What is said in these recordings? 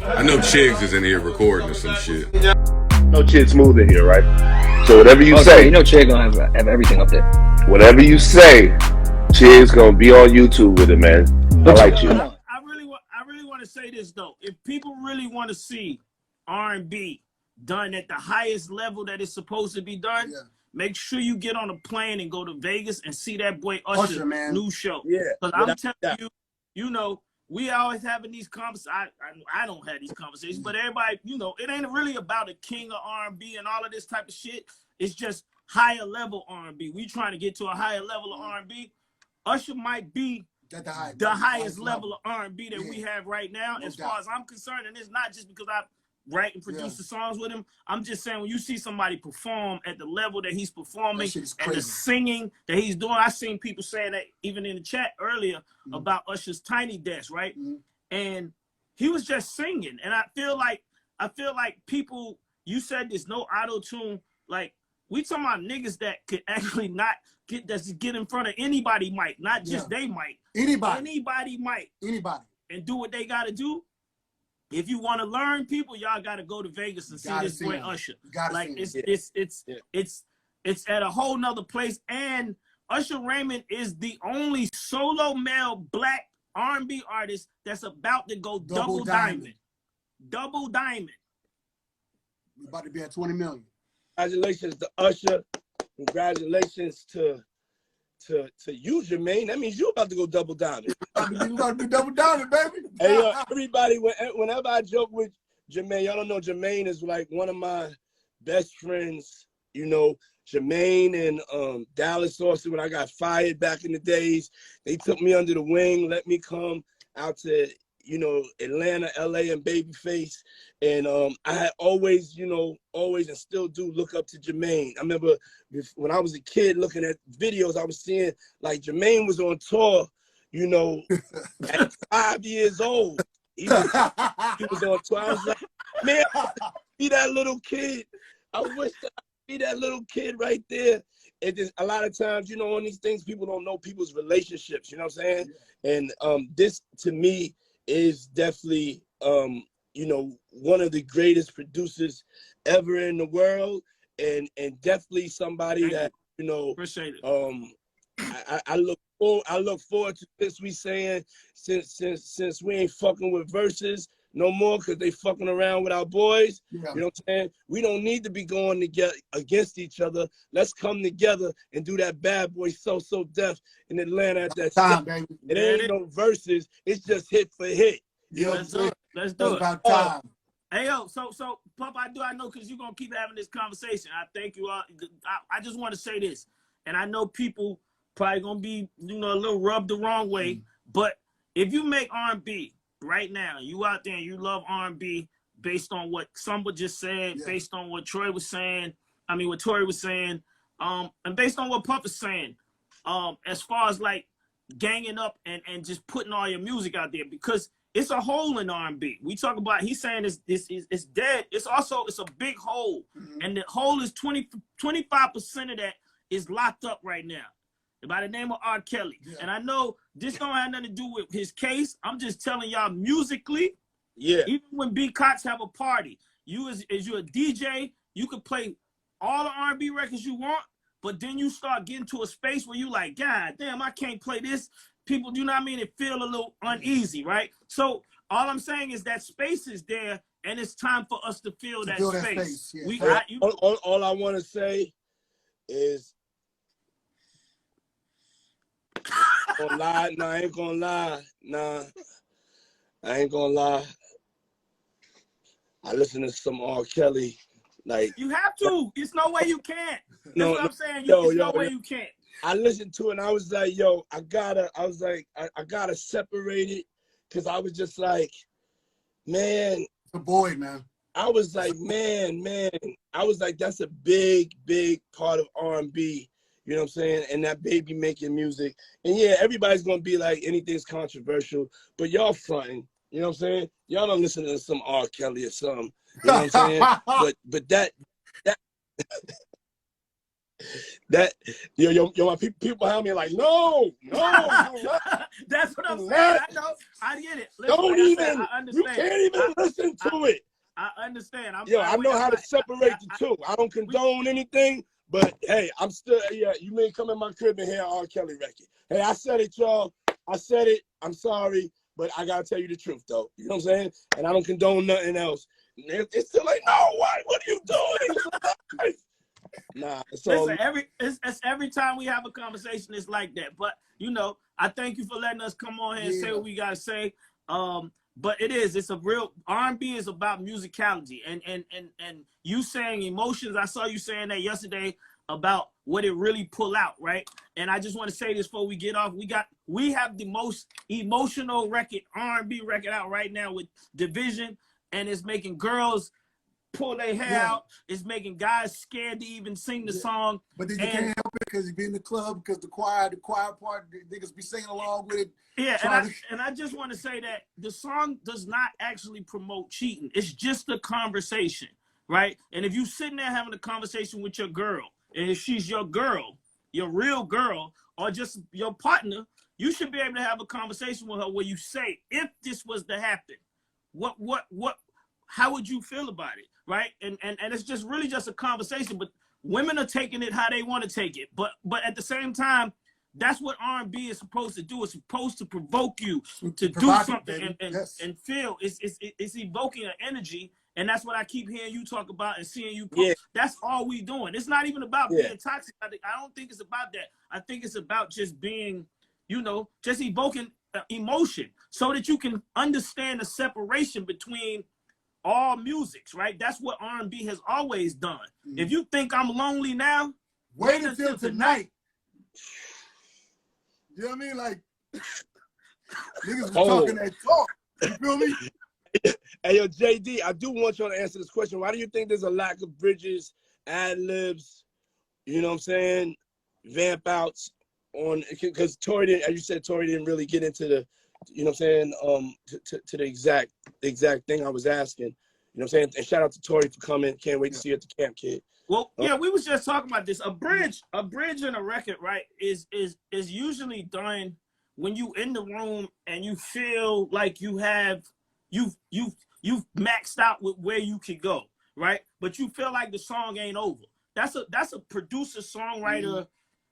I know Chigs is in here recording or some shit. No Chid Smooth in here, right? So whatever you say, you know, Chig gonna have everything up there. whatever you say, Chid's gonna be on YouTube with it, man. I like you. I really want to say this though. If people really want to see R&B done at the highest level that it's supposed to be done, make sure you get on a plane and go to Vegas and see that boy Usher new show. Yeah, because I'm telling you, you know, we always having these conversations. I don't have these conversations, but everybody, you know, it ain't really about a king of R&B and all of this type of shit. It's just higher level R&B. We trying to get to a higher level of R&B. Usher might be the highest level of R&B that we have right now, as far as I'm concerned. And it's not just because I write and produce the songs with him. I'm just saying, when you see somebody perform at the level that he's performing and the singing that he's doing, I seen people saying that even in the chat earlier about Usher's Tiny Desk, right? And he was just singing. And I feel like people, you said there's no auto-tune. Like, we talking about niggas that could actually not get in front of anybody mic, not just they mic. Anybody mic. And do what they gotta do. If you want to learn people, y'all gotta go to Vegas and see this boy Usher. Like it's at a whole nother place. And Usher Raymond is the only solo male black R&B artist that's about to go double diamond. Double diamond. We're about to be at 20 million. Congratulations to Usher. Congratulations to you, Jermaine. That means you're about to go double diamond. You about to do double diamond, baby. Hey, everybody, whenever I joke with Jermaine, y'all don't know Jermaine is like one of my best friends. You know, Jermaine and Dallas Austin, when I got fired back in the days, they took me under the wing, let me come out to, you know, Atlanta, LA, and Babyface. And I had always, you know, and still do look up to Jermaine. I remember when I was a kid looking at videos, I was seeing like Jermaine was on tour, you know, at 5 years old. He was on tour. I was like, man, be that little kid. I wish I could be that little kid right there. And just a lot of times, you know, on these things, people don't know people's relationships, you know what I'm saying? And this, to me, is definitely, you know, one of the greatest producers ever in the world, and definitely somebody that, you know, appreciate it. I look forward to this. We saying since we ain't fucking with verses no more because they fucking around with our boys. You know what I'm saying? We don't need to be going together against each other. Let's come together and do that Bad Boy So Def in Atlanta at that time, baby. It ain't no verses. It's just hit for hit. Let's do it. Let's do it. About time. Hey, yo, so Pup, I know because you're going to keep having this conversation. I thank you all. I just want to say this, and I know people probably going to be, you know, a little rubbed the wrong way, but if you make R&B right now, you out there and you love R&B based on what Sumba just said, based on what Troy was saying, what Tori was saying, and based on what Pup is saying, as far as like ganging up and just putting all your music out there, because it's a hole in R&B. We talk about, he's saying it's dead. It's a big hole. And the hole is 25% of that is locked up right now by the name of R. Kelly. And I know this don't have nothing to do with his case. I'm just telling y'all musically, even when B Cots have a party, you as you're a DJ, you could play all the R&B records you want, but then you start getting to a space where you like, God damn, I can't play this. People, you know what I mean? It feel a little uneasy, right? So all I'm saying is that space is there, and it's time for us to fill that space. All I want to say is, I ain't gonna lie. I ain't gonna lie. I listen to some R. Kelly. Like, you have to. There's no way you can't. That's what I'm saying. There's no way you can't. I listened to it and I was like, yo, I gotta separate it, because I was just like, man. The boy, man. I was like, man. I was like, that's a big part of R&B. You know what I'm saying? And that baby making music. And yeah, everybody's gonna be like, anything's controversial, but y'all fronting. You know what I'm saying? Y'all don't listen to some R. Kelly or something. You know what I'm saying? but that That my people behind me are like, no, do not. That's what I'm Do saying. not. I know. I get it. Listen, Don't like I even. said, I You understand. can't even listen to it. I understand. I know how to separate the two. I don't condone anything, but hey, I'm still, you may come in my crib and hear R. Kelly record. Hey, I said it, y'all. I said it. I'm sorry, but I gotta tell you the truth, though. You know what I'm saying? And I don't condone nothing else. It's still like, no, what are you doing? Nah, it's all. Listen, every time we have a conversation, it's like that. But I thank you for letting us come on here and say what we gotta say. But it's a real R&B is about musicality and you saying emotions. I saw you saying that yesterday about what it really pull out, right? And I just want to say this before we get off. We have the most emotional record, R&B record out right now with Division, and it's making girls pull their hair out. It's making guys scared to even sing the song. But then you can't help it because you be in the club because the choir part, niggas be singing along with it. Yeah, and I just want to say that the song does not actually promote cheating. It's just a conversation, right? And if you sitting there having a conversation with your girl, and if she's your girl, your real girl, or just your partner, you should be able to have a conversation with her where you say, if this was to happen, how would you feel about it, right? And it's just really just a conversation, but women are taking it how they want to take it. But at the same time, that's what R&B is supposed to do. It's supposed to provoke you to do something and feel. It's evoking an energy, and that's what I keep hearing you talk about and seeing you post. Yeah. That's all we doing. It's not even about being toxic. I don't think it's about that. I think it's about just being, just evoking emotion so that you can understand the separation between all musics, right? That's what R&B has always done. Mm-hmm. If you think I'm lonely now, wait until tonight. You know what I mean? Like, niggas was talking that talk. You feel me? Hey, yo, JD, I do want y'all to answer this question. Why do you think there's a lack of bridges, ad-libs, you know what I'm saying, vamp outs on, because Tory didn't, as you said, Tory didn't really get into the, you know what I'm saying, to the exact thing I was asking. You know what I'm saying? And shout out to Tory for coming. Can't wait to see you at the camp, kid. Well, we was just talking about this. A bridge in a record, right, is usually done when you in the room and you feel like you've maxed out with where you could go, right? But you feel like the song ain't over. That's a producer songwriter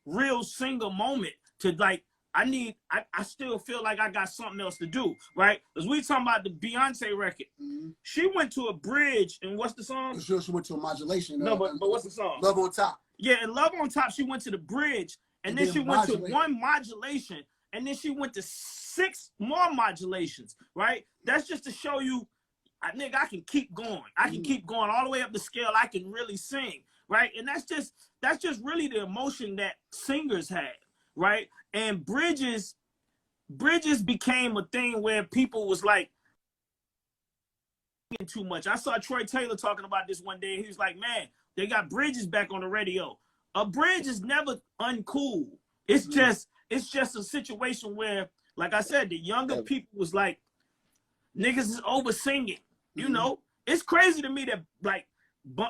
real single moment to like. I still feel like I got something else to do, right? Because we talking about the Beyonce record. Mm-hmm. She went to a bridge, and what's the song? She went to a modulation. No, but what's the song? Love on Top. Yeah, and Love on Top, she went to the bridge, and then she went to one modulation, and then she went to 6 more modulations, right? That's just to show you, I can keep going. I can keep going all the way up the scale. I can really sing, right? And that's just really the emotion that singers have, right? And bridges became a thing where people was like too much. I saw Troy Taylor talking about this one day, and he was like, man, they got bridges back on the radio. A bridge is never uncool. It's just a situation where, like I said, the younger people was like, niggas is over singing. You know, it's crazy to me that like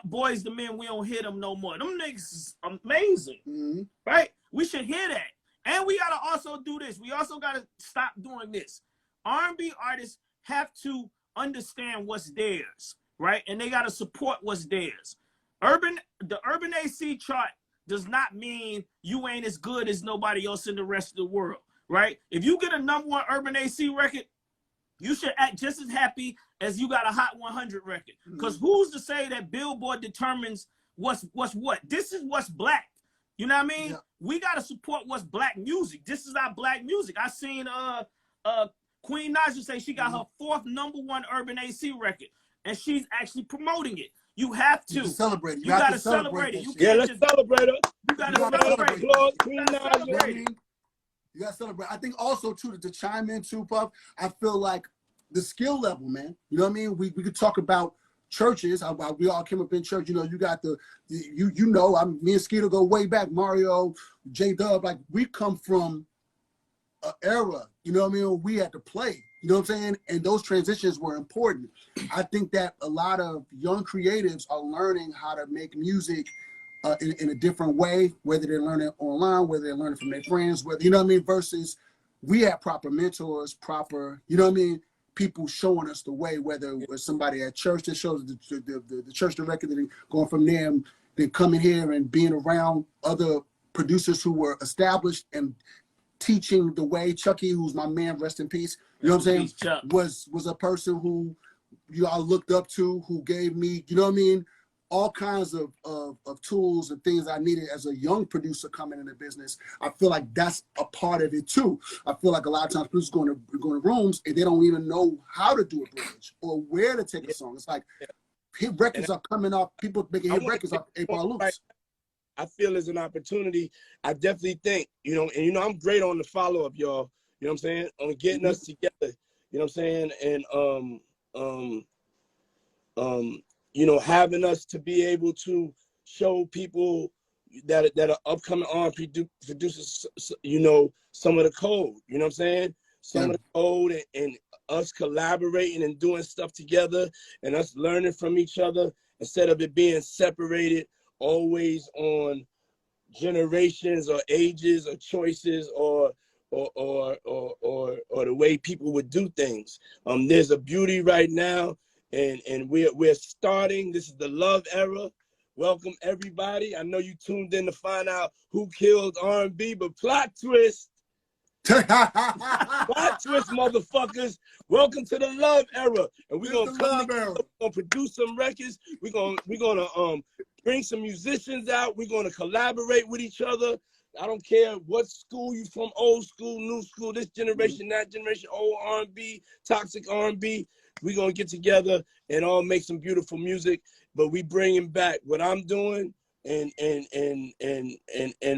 Boys the Men, we don't hear them no more. Them niggas is amazing, right? We should hear that. And we gotta also do this. We also gotta stop doing this. R&B artists have to understand what's theirs, right? And they gotta support what's theirs. The Urban AC chart does not mean you ain't as good as nobody else in the rest of the world, right? If you get a #1 Urban AC record, you should act just as happy as you got a Hot 100 record. Because who's to say that Billboard determines what's what? This is what's black. You know what I mean? Yeah. We gotta support what's black music. This is our black music. I seen Queen Naija say she got her 4th #1 Urban AC record, and she's actually promoting it. You have to celebrate it. You gotta celebrate it. Let's celebrate her. You gotta celebrate it. Queen Naija. You gotta celebrate. I think also too to chime in too, Puff. I feel like the skill level, man. You know what I mean? We could talk about churches. We all came up in church. You know, you got me and Skeeter go way back. Mario, J-Dub, like we come from an era. You know what I mean? We had to play. You know what I'm saying? And those transitions were important. I think that a lot of young creatives are learning how to make music in a different way, whether they're learning online, whether they're learning from their friends, whether, you know what I mean, versus we have proper mentors, proper, you know what I mean, people showing us the way, whether it was somebody at church that shows the church director, then going from there and then coming here and being around other producers who were established and teaching the way. Chucky, who's my man, rest in peace, you know what I'm saying, was a person who you all looked up to, who gave me, you know what I mean, all kinds of tools and things I needed as a young producer coming in the business. I feel like that's a part of it too. I feel like a lot of times producers go to rooms and they don't even know how to do a bridge or where to take a song. It's like hit records are coming off, people making hit records off A-Ball loops. I feel as an opportunity. I definitely think, you know, and you know, I'm great on the follow-up, y'all. You know what I'm saying? On getting us together. You know what I'm saying? And you know, having us to be able to show people that are upcoming R&B producers, you know, some of the code. You know what I'm saying? Some of the code and us collaborating and doing stuff together and us learning from each other instead of it being separated always on generations or ages or choices or the way people would do things. There's a beauty right now, and we're starting. This is the love era. Welcome everybody. I know you tuned in to find out who killed R&B, but plot twist. Plot twist, motherfuckers. Welcome to the love era. And we're gonna come together, we're gonna produce some records. We're gonna bring some musicians out. We're gonna collaborate with each other. I don't care what school you from, old school, new school, this generation, that generation, old R&B, toxic R&B. We're gonna get together and all make some beautiful music. But we bringing back what I'm doing. And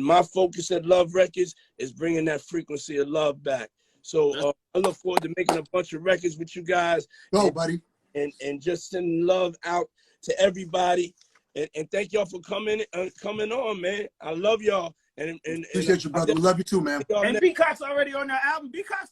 my focus at Love Records is bringing that frequency of love back. So I look forward to making a bunch of records with you guys. Buddy. And just sending love out to everybody. And thank y'all for coming on, man. I love y'all. And appreciate you, brother. We love you too, man. And Peacock's already on that album. Peacock's